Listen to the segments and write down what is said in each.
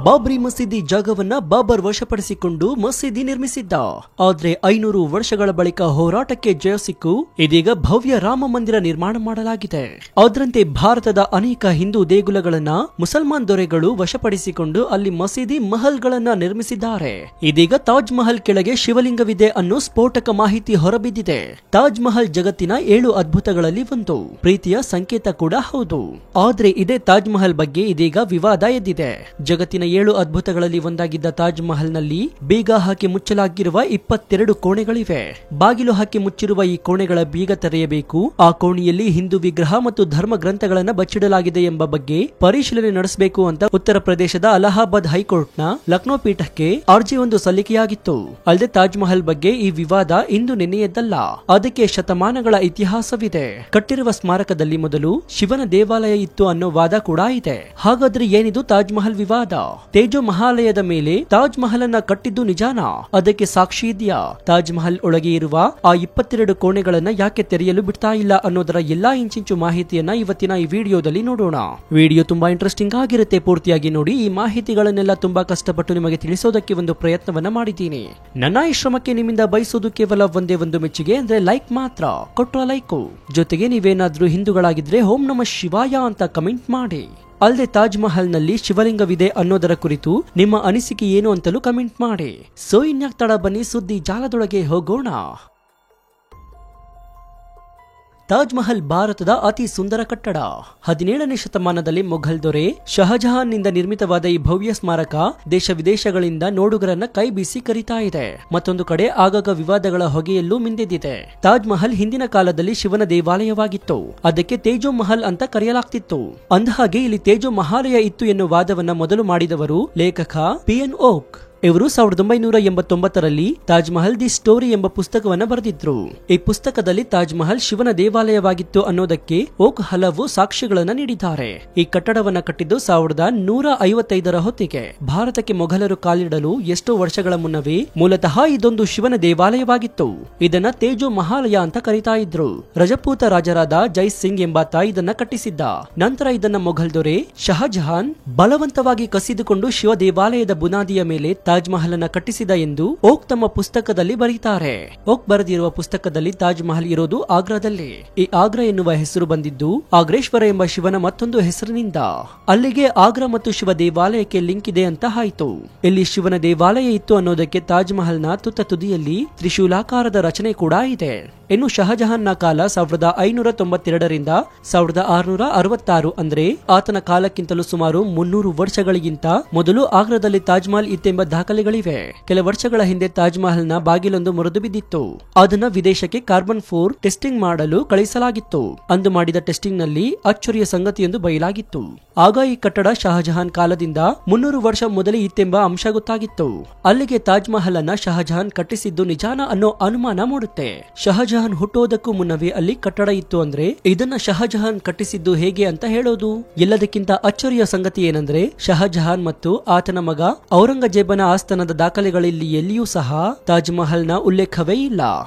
ಬಾಬ್ರಿ ಮಸೀದಿ ಜಾಗವನ್ನ ಬಾಬರ್ ವಶಪಡಿಸಿಕೊಂಡು ಮಸೀದಿ ನಿರ್ಮಿಸಿದ್ದ. ಆದ್ರೆ 500 ವರ್ಷಗಳ ಬಳಿಕ ಹೋರಾಟಕ್ಕೆ ಜಯ ಸಿಕ್ಕು ಇದೀಗ ಭವ್ಯ ರಾಮ ಮಂದಿರ ನಿರ್ಮಾಣ ಮಾಡಲಾಗಿದೆ. ಅದರಂತೆ ಭಾರತದ ಅನೇಕ ಹಿಂದೂ ದೇಗುಲಗಳನ್ನ ಮುಸಲ್ಮಾನ್ ದೊರೆಗಳು ವಶಪಡಿಸಿಕೊಂಡು ಅಲ್ಲಿ ಮಸೀದಿ ಮಹಲ್ಗಳನ್ನ ನಿರ್ಮಿಸಿದ್ದಾರೆ. ಇದೀಗ ತಾಜ್ ಮಹಲ್ ಕೆಳಗೆ ಶಿವಲಿಂಗವಿದೆ ಅನ್ನೋ ಸ್ಫೋಟಕ ಮಾಹಿತಿ ಹೊರಬಿದ್ದಿದೆ. ತಾಜ್ ಮಹಲ್ ಜಗತ್ತಿನ 7 ಅದ್ಭುತಗಳಲ್ಲಿ ಒಂದು, ಪ್ರೀತಿಯ ಸಂಕೇತ ಕೂಡ ಹೌದು. ಆದ್ರೆ ಇದೇ ತಾಜ್ ಮಹಲ್ ಬಗ್ಗೆ ಇದೀಗ ವಿವಾದ ಎದ್ದಿದೆ. ಜಗತ್ತಿನ 7 ಅದ್ಭುತಗಳಲ್ಲಿ ಒಂದಾಗಿದ್ದ ತಾಜ್ ಮಹಲ್ ನಲ್ಲಿ ಬೀಗ ಹಾಕಿ ಮುಚ್ಚಲಾಗಿರುವ 22 ಕೋಣೆಗಳಿವೆ. ಬಾಗಿಲು ಹಾಕಿ ಮುಚ್ಚಿರುವ ಈ ಕೋಣೆಗಳ ಬೀಗ ತೆರೆಯಬೇಕು. ಆ ಕೋಣೆಯಲ್ಲಿ ಹಿಂದೂ ವಿಗ್ರಹ ಮತ್ತು ಧರ್ಮ ಗ್ರಂಥಗಳನ್ನ ಬಚ್ಚಿಡಲಾಗಿದೆ ಎಂಬ ಬಗ್ಗೆ ಪರಿಶೀಲನೆ ನಡೆಸಬೇಕು ಅಂತ ಉತ್ತರ ಪ್ರದೇಶದ ಅಲಹಾಬಾದ್ ಹೈಕೋರ್ಟ್ ನ ಲಕ್ನೋ ಪೀಠಕ್ಕೆ ಅರ್ಜಿಯೊಂದು ಸಲ್ಲಿಕೆಯಾಗಿತ್ತು. ಅಲ್ಲದೆ ತಾಜ್ ಮಹಲ್ ಬಗ್ಗೆ ಈ ವಿವಾದ ಇಂದು ನಿನ್ನೆಯದ್ದಲ್ಲ, ಅದಕ್ಕೆ ಶತಮಾನಗಳ ಇತಿಹಾಸವಿದೆ. ಕಟ್ಟಿರುವ ಸ್ಮಾರಕದಲ್ಲಿ ಮೊದಲು ಶಿವನ ದೇವಾಲಯ ಇತ್ತು ಅನ್ನೋ ವಾದ ಕೂಡ ಇದೆ. ಹಾಗಾದ್ರೆ ಏನಿದು ತಾಜ್ ಮಹಲ್ ವಿವಾದ? ತೇಜೋ ಮಹಾಲಯದ ಮೇಲೆ ತಾಜ್ ಮಹಲ್ ಅನ್ನ ಕಟ್ಟಿದ್ದು ನಿಜಾನಾ? ಅದಕ್ಕೆ ಸಾಕ್ಷಿ ಇದೆಯಾ? ತಾಜ್ ಮಹಲ್ ಒಳಗೆ ಇರುವ ಆ 22 ಕೋಣೆಗಳನ್ನ ಯಾಕೆ ತೆರೆಯಲು ಬಿಡ್ತಾ ಇಲ್ಲ ಅನ್ನೋದರ ಎಲ್ಲಾ ಇಂಚಿಂಚು ಮಾಹಿತಿಯನ್ನ ಇವತ್ತಿನ ಈ ವಿಡಿಯೋದಲ್ಲಿ ನೋಡೋಣ. ವಿಡಿಯೋ ತುಂಬಾ ಇಂಟ್ರೆಸ್ಟಿಂಗ್ ಆಗಿರುತ್ತೆ, ಪೂರ್ತಿಯಾಗಿ ನೋಡಿ. ಈ ಮಾಹಿತಿಗಳನ್ನೆಲ್ಲ ತುಂಬಾ ಕಷ್ಟಪಟ್ಟು ನಿಮಗೆ ತಿಳಿಸೋದಕ್ಕೆ ಒಂದು ಪ್ರಯತ್ನವನ್ನ ಮಾಡಿದ್ದೀನಿ. ನನ್ನ ಈ ಶ್ರಮಕ್ಕೆ ನಿಮ್ಮಿಂದ ಬಯಸೋದು ಕೇವಲ ಒಂದೇ ಒಂದು ಮೆಚ್ಚುಗೆ, ಅಂದ್ರೆ ಲೈಕ್ ಮಾತ್ರ. ಕೊಟ್ಟರೆ ಲೈಕು, ಜೊತೆಗೆ ನೀವೇನಾದ್ರೂ ಹಿಂದೂಗಳಾಗಿದ್ರೆ ಓಂ ನಮಃ ಶಿವಾಯ ಅಂತ ಕಮೆಂಟ್ ಮಾಡಿ. ಅಲ್ಲದೆ ತಾಜ್ ಮಹಲ್ ನಲ್ಲಿ ಶಿವಲಿಂಗವಿದೆ ಅನ್ನೋದರ ಕುರಿತು ನಿಮ್ಮ ಅನಿಸಿಕೆ ಏನು ಅಂತಲೂ ಕಮೆಂಟ್ ಮಾಡಿ. ಸೊ ಇನ್ಯಾಕ್ ತಡ, ಬನ್ನಿ ಸುದ್ದಿ ಜಾಲದೊಳಗೆ ಹೋಗೋಣ. ತಾಜ್ ಮಹಲ್ ಭಾರತದ ಅತಿ ಸುಂದರ ಕಟ್ಟಡ. 17ನೇ ಶತಮಾನದಲ್ಲಿ ಮೊಘಲ್ ದೊರೆ ಶಹಜಹಾನ್ ನಿಂದ ನಿರ್ಮಿತವಾದ ಈ ಭವ್ಯ ಸ್ಮಾರಕ ದೇಶ ವಿದೇಶಗಳಿಂದ ನೋಡುಗರನ್ನ ಕೈ ಬೀಸಿ ಕರೀತಾ ಇದೆ. ಮತ್ತೊಂದು ಕಡೆ ಆಗಾಗ ವಿವಾದಗಳ ಹೊಗೆಯಲ್ಲೂ ಮಿಂದೆದ್ದಿದೆ. ತಾಜ್ ಮಹಲ್ ಹಿಂದಿನ ಕಾಲದಲ್ಲಿ ಶಿವನ ದೇವಾಲಯವಾಗಿತ್ತು. ಅದಕ್ಕೆ ತೇಜೋ ಮಹಲ್ ಅಂತ ಕರೆಯಲಾಗ್ತಿತ್ತು. ಅಂದಹಾಗೆ ಇಲ್ಲಿ ತೇಜೋ ಮಹಾಲಯ ಇತ್ತು ಎನ್ನುವ ವಾದವನ್ನ ಮೊದಲು ಮಾಡಿದವರು ಲೇಖಕ PN ಓಕ್. ಇವರು 1989ರಲ್ಲಿ ತಾಜ್ ಮಹಲ್ ದಿ ಸ್ಟೋರಿ ಎಂಬ ಪುಸ್ತಕವನ್ನ ಬರೆದಿದ್ರು. ಈ ಪುಸ್ತಕದಲ್ಲಿ ತಾಜ್ ಮಹಲ್ ಶಿವನ ದೇವಾಲಯವಾಗಿತ್ತು ಅನ್ನೋದಕ್ಕೆ ಓಕ್ ಹಲವು ಸಾಕ್ಷ್ಯಗಳನ್ನ ನೀಡಿದ್ದಾರೆ. ಈ ಕಟ್ಟಡವನ್ನ ಕಟ್ಟಿದ್ದು 1155ರ ಹೊತ್ತಿಗೆ. ಭಾರತಕ್ಕೆ ಮೊಘಲರು ಕಾಲಿಡಲು ಎಷ್ಟೋ ವರ್ಷಗಳ ಮುನ್ನವೇ ಮೂಲತಃ ಇದೊಂದು ಶಿವನ ದೇವಾಲಯವಾಗಿತ್ತು. ಇದನ್ನ ತೇಜೋ ಮಹಾಲಯ ಅಂತ ಕರೀತಾ ಇದ್ರು. ರಜಪೂತ ರಾಜರಾದ ಜೈ ಸಿಂಗ್ ಎಂಬಾತ ಇದನ್ನ ಕಟ್ಟಿಸಿದ್ದ. ನಂತರ ಇದನ್ನ ಮೊಘಲ್ ದೊರೆ ಶಹಜಹಾನ್ ಬಲವಂತವಾಗಿ ಕಸಿದುಕೊಂಡು ಶಿವ ದೇವಾಲಯದ ಬುನಾದಿಯ ಮೇಲೆ ತಾಜ್ ಮಹಲ್ ಅನ್ನ ಕಟ್ಟಿಸಿದ ಎಂದು ಓಕ್ ತಮ್ಮ ಪುಸ್ತಕದಲ್ಲಿ ಬರೀತಾರೆ. ಓಕ್ ಬರೆದಿರುವ ಪುಸ್ತಕದಲ್ಲಿ ತಾಜ್ ಮಹಲ್ ಇರೋದು ಆಗ್ರಾದಲ್ಲಿ. ಈ ಆಗ್ರಾ ಎನ್ನುವ ಹೆಸರು ಬಂದಿದ್ದು ಆಗ್ರೇಶ್ವರ ಎಂಬ ಶಿವನ ಮತ್ತೊಂದು ಹೆಸರಿನಿಂದ. ಅಲ್ಲಿಗೆ ಆಗ್ರಾ ಮತ್ತು ಶಿವ ದೇವಾಲಯಕ್ಕೆ ಲಿಂಕ್ ಇದೆ ಅಂತ ಆಯ್ತು. ಇಲ್ಲಿ ಶಿವನ ದೇವಾಲಯ ಇತ್ತು ಅನ್ನೋದಕ್ಕೆ ತಾಜ್ ಮಹಲ್ ನ ತುತ್ತ ತುದಿಯಲ್ಲಿ ತ್ರಿಶೂಲಾಕಾರದ ರಚನೆ ಕೂಡ ಇದೆ. ಇನ್ನು ಶಹಜಹಾನ್ ನ ಕಾಲ 1592ರಿಂದ 1666, ಅಂದ್ರೆ ಆತನ ಕಾಲಕ್ಕಿಂತಲೂ ಸುಮಾರು 300 ವರ್ಷಗಳಿಗಿಂತ ಮೊದಲು ಆಗ್ರಾದಲ್ಲಿ ತಾಜ್ ಮಹಲ್ ಇತ್ತೆಂಬ ದಾಖಲೆಗಳಿವೆ. ಕೆಲ ವರ್ಷಗಳ ಹಿಂದೆ ತಾಜ್ ಮಹಲ್ ನ ಬಾಗಿಲೊಂದು ಮುರಿದು ಬಿದ್ದಿತ್ತು. ಅದನ್ನ ವಿದೇಶಕ್ಕೆ ಕಾರ್ಬನ್ 4 ಟೆಸ್ಟಿಂಗ್ ಮಾಡಲು ಕಳಿಸಲಾಗಿತ್ತು. ಅಂದು ಮಾಡಿದ ಟೆಸ್ಟಿಂಗ್ ನಲ್ಲಿ ಅಚ್ಚರಿಯ ಸಂಗತಿಯೊಂದು ಬಯಲಾಗಿತ್ತು. ಆಗ ಈ ಕಟ್ಟಡ ಶಹಜಹಾನ್ ಕಾಲದಿಂದ 300 ವರ್ಷ ಮೊದಲೇ ಇತ್ತೆಂಬ ಅಂಶ ಗೊತ್ತಾಗಿತ್ತು. ಅಲ್ಲಿಗೆ ತಾಜ್ ಮಹಲ್ ಅನ್ನ ಶಹಜಹಾನ್ ಕಟ್ಟಿಸಿದ್ದು ನಿಜಾನ ಅನ್ನೋ ಅನುಮಾನ ಮೂಡುತ್ತೆ. ಶಹಜಹಾನ್ ಹುಟ್ಟೋದಕ್ಕೂ ಮುನ್ನವೇ ಅಲ್ಲಿ ಕಟ್ಟಡ ಇತ್ತು ಅಂದ್ರೆ ಇದನ್ನ ಶಹಜಹಾನ್ ಕಟ್ಟಿಸಿದ್ದು ಹೇಗೆ ಅಂತ ಹೇಳೋದು. ಎಲ್ಲದಕ್ಕಿಂತ ಅಚ್ಚರಿಯ ಸಂಗತಿ ಏನಂದ್ರೆ ಶಹಜಹಾನ್ ಮತ್ತು ಆತನ ಮಗ ಔರಂಗಜೇಬನ ಆಸ್ಥಾನದ ದಾಖಲೆಗಳಲ್ಲಿ ಎಲ್ಲಿಯೂ ಸಹ ತಾಜ್ ಮಹಲ್ ನ ಉಲ್ಲೇಖವೇ ಇಲ್ಲ.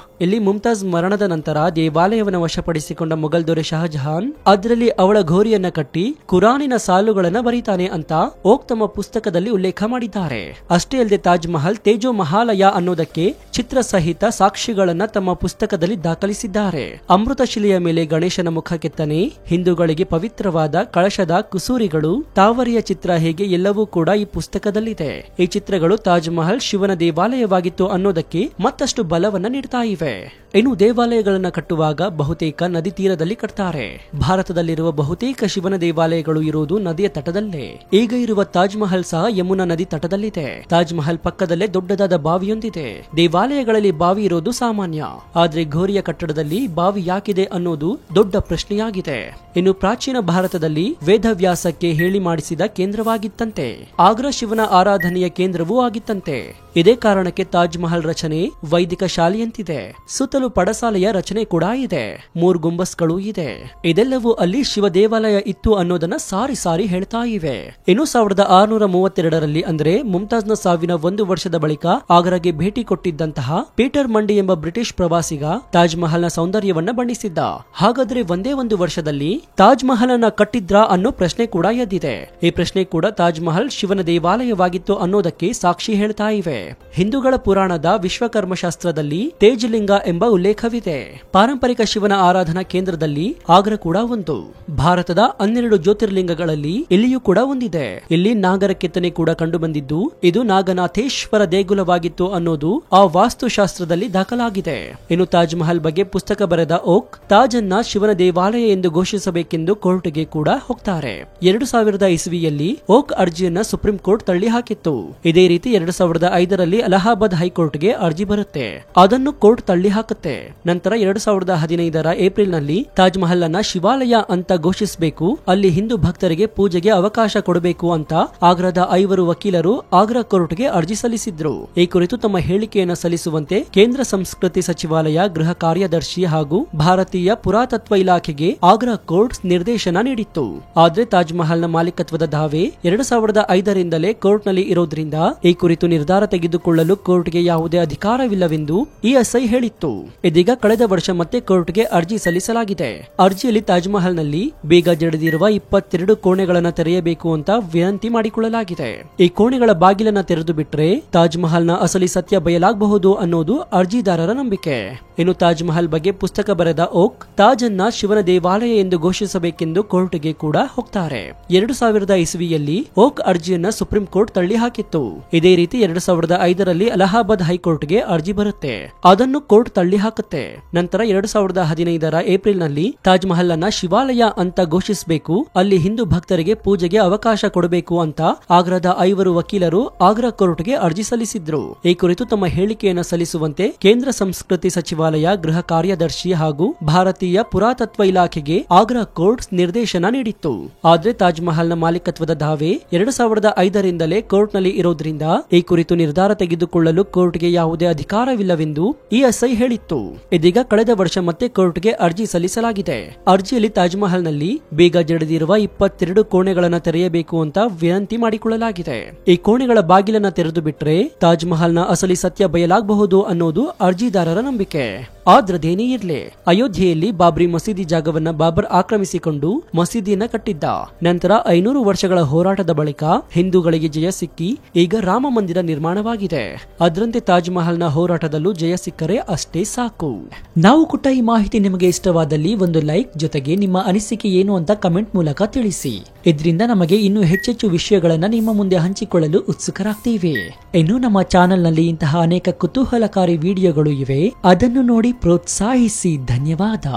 ಇಲ್ಲಿ ಮುಮ್ತಾಜ್ ಮರಣದ ನಂತರ ದೇವಾಲಯವನ್ನು ವಶಪಡಿಸಿಕೊಂಡ ಮೊಘಲ್ ದೊರೆ ಶಹಜಹಾನ್ ಅದರಲ್ಲಿ ಅವಳ ಘೋರಿಯನ್ನ ಕಟ್ಟಿ ಕುರಾನಿನ ಸಾಲುಗಳನ್ನ ಬರೀತಾನೆ ಅಂತ ಓಕ್ ತಮ್ಮ ಪುಸ್ತಕದಲ್ಲಿ ಉಲ್ಲೇಖ ಮಾಡಿದ್ದಾರೆ. ಅಷ್ಟೇ ಅಲ್ಲದೆ ತಾಜ್ ಮಹಲ್ ತೇಜೋ ಮಹಾಲಯ ಅನ್ನೋದಕ್ಕೆ ಚಿತ್ರ ಸಹಿತ ಸಾಕ್ಷಿಗಳನ್ನ ತಮ್ಮ ಪುಸ್ತಕದಲ್ಲಿ ದಾಖಲಿಸಿದ್ದಾರೆ. ಅಮೃತ ಶಿಲೆಯ ಮೇಲೆ ಗಣೇಶನ ಮುಖ ಕೆತ್ತನೆ, ಹಿಂದೂಗಳಿಗೆ ಪವಿತ್ರವಾದ ಕಳಶದ ಕುಸೂರಿಗಳು, ತಾವರಿಯ ಚಿತ್ರ, ಹೇಗೆ ಎಲ್ಲವೂ ಕೂಡ ಈ ಪುಸ್ತಕದಲ್ಲಿದೆ. ಈ ಚಿತ್ರಗಳು ತಾಜ್ ಮಹಲ್ ಶಿವನ ದೇವಾಲಯವಾಗಿತ್ತು ಅನ್ನೋದಕ್ಕೆ ಮತ್ತಷ್ಟು ಬಲವನ್ನ ನೀಡ್ತಾ ಇವೆ. ಇನ್ನು ದೇವಾಲಯಗಳನ್ನ ಕಟ್ಟುವಾಗ ಬಹುತೇಕ ನದಿ ತೀರದಲ್ಲಿ ಕಟ್ತಾರೆ. ಭಾರತದಲ್ಲಿರುವ ಬಹುತೇಕ ಶಿವನ ದೇವಾಲಯಗಳು ಇರುವುದು ನದಿಯ ತಟದಲ್ಲೇ. ಈಗ ಇರುವ ತಾಜ್ ಮಹಲ್ ಸಹ ಯಮುನಾ ನದಿ ತಟದಲ್ಲಿದೆ. ತಾಜ್ ಮಹಲ್ ಪಕ್ಕದಲ್ಲೇ ದೊಡ್ಡದಾದ ಬಾವಿಯೊಂದಿದೆ. ದೇವಾಲಯಗಳಲ್ಲಿ ಬಾವಿ ಇರೋದು ಸಾಮಾನ್ಯ, ಆದ್ರೆ ಘೋರಿಯ ಕಟ್ಟಡದಲ್ಲಿ ಬಾವಿ ಯಾಕಿದೆ ಅನ್ನೋದು ದೊಡ್ಡ ಪ್ರಶ್ನೆಯಾಗಿದೆ. ಇನ್ನು ಪ್ರಾಚೀನ ಭಾರತದಲ್ಲಿ ವೇದವ್ಯಾಸಕ್ಕೆ ಹೇಳಿ ಮಾಡಿಸಿದ ಕೇಂದ್ರವಾಗಿತ್ತಂತೆ. ಆಗ್ರಾ ಶಿವನ ಆರಾಧನೆಯ ಕೇಂದ್ರವೂ ಆಗಿತ್ತಂತೆ. ಇದೇ ಕಾರಣಕ್ಕೆ ತಾಜ್ ಮಹಲ್ ರಚನೆ ವೈದಿಕ ಶಾಲೆಯಂತಿದೆ. ಸುತ್ತಲೂ ಪಡಸಾಲೆಯ ರಚನೆ ಕೂಡ ಇದೆ. 3 ಗುಂಬಸ್ಗಳು ಇದೆ. ಇದೆಲ್ಲವೂ ಅಲ್ಲಿ ಶಿವ ದೇವಾಲಯ ಇತ್ತು ಅನ್ನೋದನ್ನ ಸಾರಿ ಸಾರಿ ಹೇಳ್ತಾ ಇವೆ. ಇನ್ನು 1632ರಲ್ಲಿ ಅಂದ್ರೆ ಮುಮ್ತಾಜ್ನ ಸಾವಿನ 1 ವರ್ಷದ ಬಳಿಕ ಆಗ್ರಾಗೆ ಭೇಟಿ ಕೊಟ್ಟಿದ್ದಂತಹ ಪೀಟರ್ ಮಂಡಿ ಎಂಬ ಬ್ರಿಟಿಷ್ ಪ್ರವಾಸಿಗ ತಾಜ್ ಮಹಲ್ನ ಸೌಂದರ್ಯವನ್ನ ಬಣ್ಣಿಸಿದ್ದ. ಹಾಗಾದ್ರೆ ಒಂದೇ 1 ವರ್ಷದಲ್ಲಿ ತಾಜ್ ಮಹಲ್ ಅನ್ನ ಕಟ್ಟಿದ್ರಾ ಅನ್ನೋ ಪ್ರಶ್ನೆ ಕೂಡ ಎದ್ದಿದೆ. ಈ ಪ್ರಶ್ನೆ ಕೂಡ ತಾಜ್ ಮಹಲ್ ಶಿವನ ದೇವಾಲಯವಾಗಿತ್ತು ಅನ್ನೋದಕ್ಕೆ ಸಾಕ್ಷಿ ಹೇಳ್ತಾ ಇವೆ. ಹಿಂದೂಗಳ ಪುರಾಣದ ವಿಶ್ವಕರ್ಮ ಶಾಸ್ತ್ರದಲ್ಲಿ ತೇಜಲಿಂಗ ಎಂಬ ಉಲ್ಲೇಖವಿದೆ. ಪಾರಂಪರಿಕ ಶಿವನ ಆರಾಧನಾ ಕೇಂದ್ರದಲ್ಲಿ ಆಗ್ರಾ ಕೂಡ ಒಂದು. ಭಾರತದ 12 ಜ್ಯೋತಿರ್ಲಿಂಗಗಳಲ್ಲಿ ಇಲ್ಲಿಯೂ ಕೂಡ ಒಂದಿದೆ. ಇಲ್ಲಿ ನಾಗರ ಕೆತ್ತನೆ ಕೂಡ ಕಂಡು ಬಂದಿದ್ದು ಇದು ನಾಗನಾಥೇಶ್ವರ ದೇಗುಲವಾಗಿತ್ತು ಅನ್ನೋದು ಆ ವಾಸ್ತುಶಾಸ್ತ್ರದಲ್ಲಿ ದಾಖಲಾಗಿದೆ. ಇನ್ನು ತಾಜ್ ಮಹಲ್ ಬಗ್ಗೆ ಪುಸ್ತಕ ಬರೆದ ಓಕ್ ತಾಜ್ ಅನ್ನ ಶಿವನ ದೇವಾಲಯ ಎಂದು ಘೋಷಿಸಬೇಕೆಂದು ಕೋರ್ಟ್ಗೆ ಕೂಡ ಹೋಗ್ತಾರೆ. 2000 ಇಸ್ವಿಯಲ್ಲಿ ಓಕ್ ಅರ್ಜಿಯನ್ನ ಸುಪ್ರೀಂ ಕೋರ್ಟ್ ತಳ್ಳಿ ಹಾಕಿತ್ತು. ಇದೇ ರೀತಿ 2005ರಲ್ಲಿ ಅಲಹಾಬಾದ್ ಹೈಕೋರ್ಟ್ಗೆ ಅರ್ಜಿ ಬರುತ್ತೆ. ಅದನ್ನು ಕೋರ್ಟ್ ತಳ್ಳಿ ಹಾಕುತ್ತೆ. ನಂತರ 2015ರ ಏಪ್ರಿಲ್ನಲ್ಲಿ ತಾಜ್ ಮಹಲ್ ಅನ್ನ ಶಿವಾಲಯ ಅಂತ ಘೋಷಿಸಬೇಕು, ಅಲ್ಲಿ ಹಿಂದೂ ಭಕ್ತರಿಗೆ ಪೂಜೆಗೆ ಅವಕಾಶ ಕೊಡಬೇಕು ಅಂತ ಆಗ್ರಾದ 5 ವಕೀಲರು ಆಗ್ರಾ ಕೋರ್ಟ್ಗೆ ಅರ್ಜಿ ಸಲ್ಲಿಸಿದ್ರು. ಈ ಕುರಿತು ತಮ್ಮ ಹೇಳಿಕೆಯನ್ನು ಸಲ್ಲಿಸುವಂತೆ ಕೇಂದ್ರ ಸಂಸ್ಕೃತಿ ಸಚಿವಾಲಯ, ಗೃಹ ಕಾರ್ಯದರ್ಶಿ ಹಾಗೂ ಭಾರತೀಯ ಪುರಾತತ್ವ ಇಲಾಖೆಗೆ ಆಗ್ರಾ ಕೋರ್ಟ್ ನಿರ್ದೇಶನ ನೀಡಿತ್ತು. ಆದ್ರೆ ತಾಜ್ ಮಹಲ್ನ ಮಾಲೀಕತ್ವದ ದಾವೆ 2005ರಿಂದಲೇ ಕೋರ್ಟ್ನಲ್ಲಿ ಇರೋದ್ರಿಂದ ಈ ಕುರಿತು ನಿರ್ಧಾರ ತೆಗೆದುಕೊಳ್ಳಲು ಕೋರ್ಟ್ಗೆ ಯಾವುದೇ ಅಧಿಕಾರವಿಲ್ಲವೆಂದು ಇಎಸ್ಐ ಹೇಳಿತ್ತು. ಇದೀಗ ಕಳೆದ ವರ್ಷ ಮತ್ತೆ ಕೋರ್ಟ್ಗೆ ಅರ್ಜಿ ಸಲ್ಲಿಸಲಾಗಿದೆ. ಅರ್ಜಿಯಲ್ಲಿ ತಾಜ್ ಮಹಲ್ನಲ್ಲಿ ಬೇಗ ಜಡಿದಿರುವ 22 ಕೋಣೆಗಳನ್ನು ತೆರೆಯಬೇಕು ಅಂತ ವಿನಂತಿ ಮಾಡಿಕೊಳ್ಳಲಾಗಿದೆ. ಈ ಕೋಣೆಗಳ ಬಾಗಿಲನ್ನ ತೆರೆದು ಬಿಟ್ರೆ ತಾಜ್ ಮಹಲ್ನ ಅಸಲಿ ಸತ್ಯ ಬಯಲಾಗಬಹುದು ಅನ್ನೋದು ಅರ್ಜಿದಾರರ ನಂಬಿಕೆ. ಇನ್ನು ತಾಜ್ ಮಹಲ್ ಬಗ್ಗೆ ಪುಸ್ತಕ ಬರೆದ ಓಕ್ ತಾಜ್ ಅನ್ನ ಶಿವನ ದೇವಾಲಯ ಎಂದು ಘೋಷಿಸಬೇಕೆಂದು ಕೋರ್ಟ್ಗೆ ಕೂಡ ಹೋಗ್ತಾರೆ. 2000 ಇಸ್ವಿಯಲ್ಲಿ ಓಕ್ ಅರ್ಜಿಯನ್ನ ಸುಪ್ರೀಂ ಕೋರ್ಟ್ ತಳ್ಳಿ ಹಾಕಿತ್ತು. ಇದೇ ರೀತಿ 2005ರಲ್ಲಿ ಅಲಹಾಬಾದ್ ಹೈಕೋರ್ಟ್ಗೆ ಅರ್ಜಿ ಬರುತ್ತೆ. ಅದನ್ನು ಕೋರ್ಟ್ ತಳ್ಳಿ ಹಾಕುತ್ತೆ. ನಂತರ 2015ರ ಏಪ್ರಿಲ್ನಲ್ಲಿ ತಾಜ್ ಮಹಲ್ ಅನ್ನ ಶಿವಾಲಯ ಅಂತ ಘೋಷಿಸಬೇಕು, ಅಲ್ಲಿ ಹಿಂದೂ ಭಕ್ತರಿಗೆ ಪೂಜೆಗೆ ಅವಕಾಶ ಕೊಡಬೇಕು ಅಂತ ಆಗ್ರಾದ 5 ವಕೀಲರು ಆಗ್ರಾ ಕೋರ್ಟ್ಗೆ ಅರ್ಜಿ ಸಲ್ಲಿಸಿದ್ರು. ಈ ಕುರಿತು ತಮ್ಮ ಹೇಳಿಕೆಯನ್ನು ಸಲ್ಲಿಸುವಂತೆ ಕೇಂದ್ರ ಸಂಸ್ಕೃತಿ ಸಚಿವಾಲಯ, ಗೃಹ ಕಾರ್ಯದರ್ಶಿ ಹಾಗೂ ಭಾರತೀಯ ಪುರಾತತ್ವ ಇಲಾಖೆಗೆ ಆಗ್ರಾ ಕೋರ್ಟ್ ನಿರ್ದೇಶನ ನೀಡಿತ್ತು. ಆದ್ರೆ ತಾಜ್ ಮಹಲ್ನ ಮಾಲೀಕತ್ವದ ದಾವೆ 2005ರಿಂದಲೇ ಕೋರ್ಟ್ನಲ್ಲಿ ಇರೋದ್ರಿಂದ ಈ ಕುರಿತು ನಿರ್ಧಾರ ತೆಗೆದುಕೊಳ್ಳಲು ಕೋರ್ಟ್ಗೆ ಯಾವುದೇ ಅಧಿಕಾರವಿಲ್ಲವೆಂದು ಇಎಸ್ಐ ಹೇಳಿತ್ತು. ಇದೀಗ ಕಳೆದ ವರ್ಷ ಮತ್ತೆ ಕೋರ್ಟ್ಗೆ ಅರ್ಜಿ ಸಲ್ಲಿಸಲಾಗಿದೆ. ಅರ್ಜಿಯಲ್ಲಿ ತಾಜ್ ಮಹಲ್ನಲ್ಲಿ ಬೇಗ ಜಡಿದಿರುವ 22 ಕೋಣೆಗಳನ್ನು ತೆರೆಯಬೇಕು ಅಂತ ವಿನಂತಿ ಮಾಡಿಕೊಳ್ಳಲಾಗಿದೆ. ಈ ಕೋಣೆಗಳ ಬಾಗಿಲನ್ನ ತೆರೆದು ಬಿಟ್ರೆ ತಾಜ್ ಮಹಲ್ನ ಅಸಲಿ ಸತ್ಯ ಬಯಲಾಗಬಹುದು ಅನ್ನೋದು ಅರ್ಜಿದಾರರ ನಂಬಿಕೆ. ಆದ್ರದೇನೇ ಇರ್ಲಿ, ಅಯೋಧ್ಯೆಯಲ್ಲಿ ಬಾಬ್ರಿ ಮಸೀದಿ ಜಾಗವನ್ನ ಬಾಬರ್ ಆಕ್ರಮಿಸಿಕೊಂಡು ಮಸೀದಿಯನ್ನ ಕಟ್ಟಿದ್ದ. ನಂತರ 500 ವರ್ಷಗಳ ಹೋರಾಟದ ಬಳಿಕ ಹಿಂದೂಗಳಿಗೆ ಜಯ ಸಿಕ್ಕಿ ಈಗ ರಾಮ ಮಂದಿರ ನಿರ್ಮಾಣವಾಗಿದೆ. ಅದರಂತೆ ತಾಜ್ ಮಹಲ್ನ ಹೋರಾಟದಲ್ಲೂ ಜಯ ಸಿಕ್ಕರೆ ಅಷ್ಟೇ ಸಾಕು. ನಾವು ಕೊಟ್ಟ ಈ ಮಾಹಿತಿ ನಿಮಗೆ ಇಷ್ಟವಾದಲ್ಲಿ ಒಂದು ಲೈಕ್, ಜೊತೆಗೆ ನಿಮ್ಮ ಅನಿಸಿಕೆ ಏನು ಅಂತ ಕಮೆಂಟ್ ಮೂಲಕ ತಿಳಿಸಿ. ಇದರಿಂದ ನಮಗೆ ಇನ್ನೂ ಹೆಚ್ಚೆಚ್ಚು ವಿಷಯಗಳನ್ನ ನಿಮ್ಮ ಮುಂದೆ ಹಂಚಿಕೊಳ್ಳಲು ಉತ್ಸುಕರಾಗ್ತೀವಿ. ಇನ್ನು ನಮ್ಮ ಚಾನೆಲ್ ನಲ್ಲಿ ಇಂತಹ ಅನೇಕ ಕುತೂಹಲಕಾರಿ ವಿಡಿಯೋಗಳು ಇವೆ, ಅದನ್ನು ನೋಡಿ ಪ್ರೋತ್ಸಾಹಿಸಿ. ಧನ್ಯವಾದ.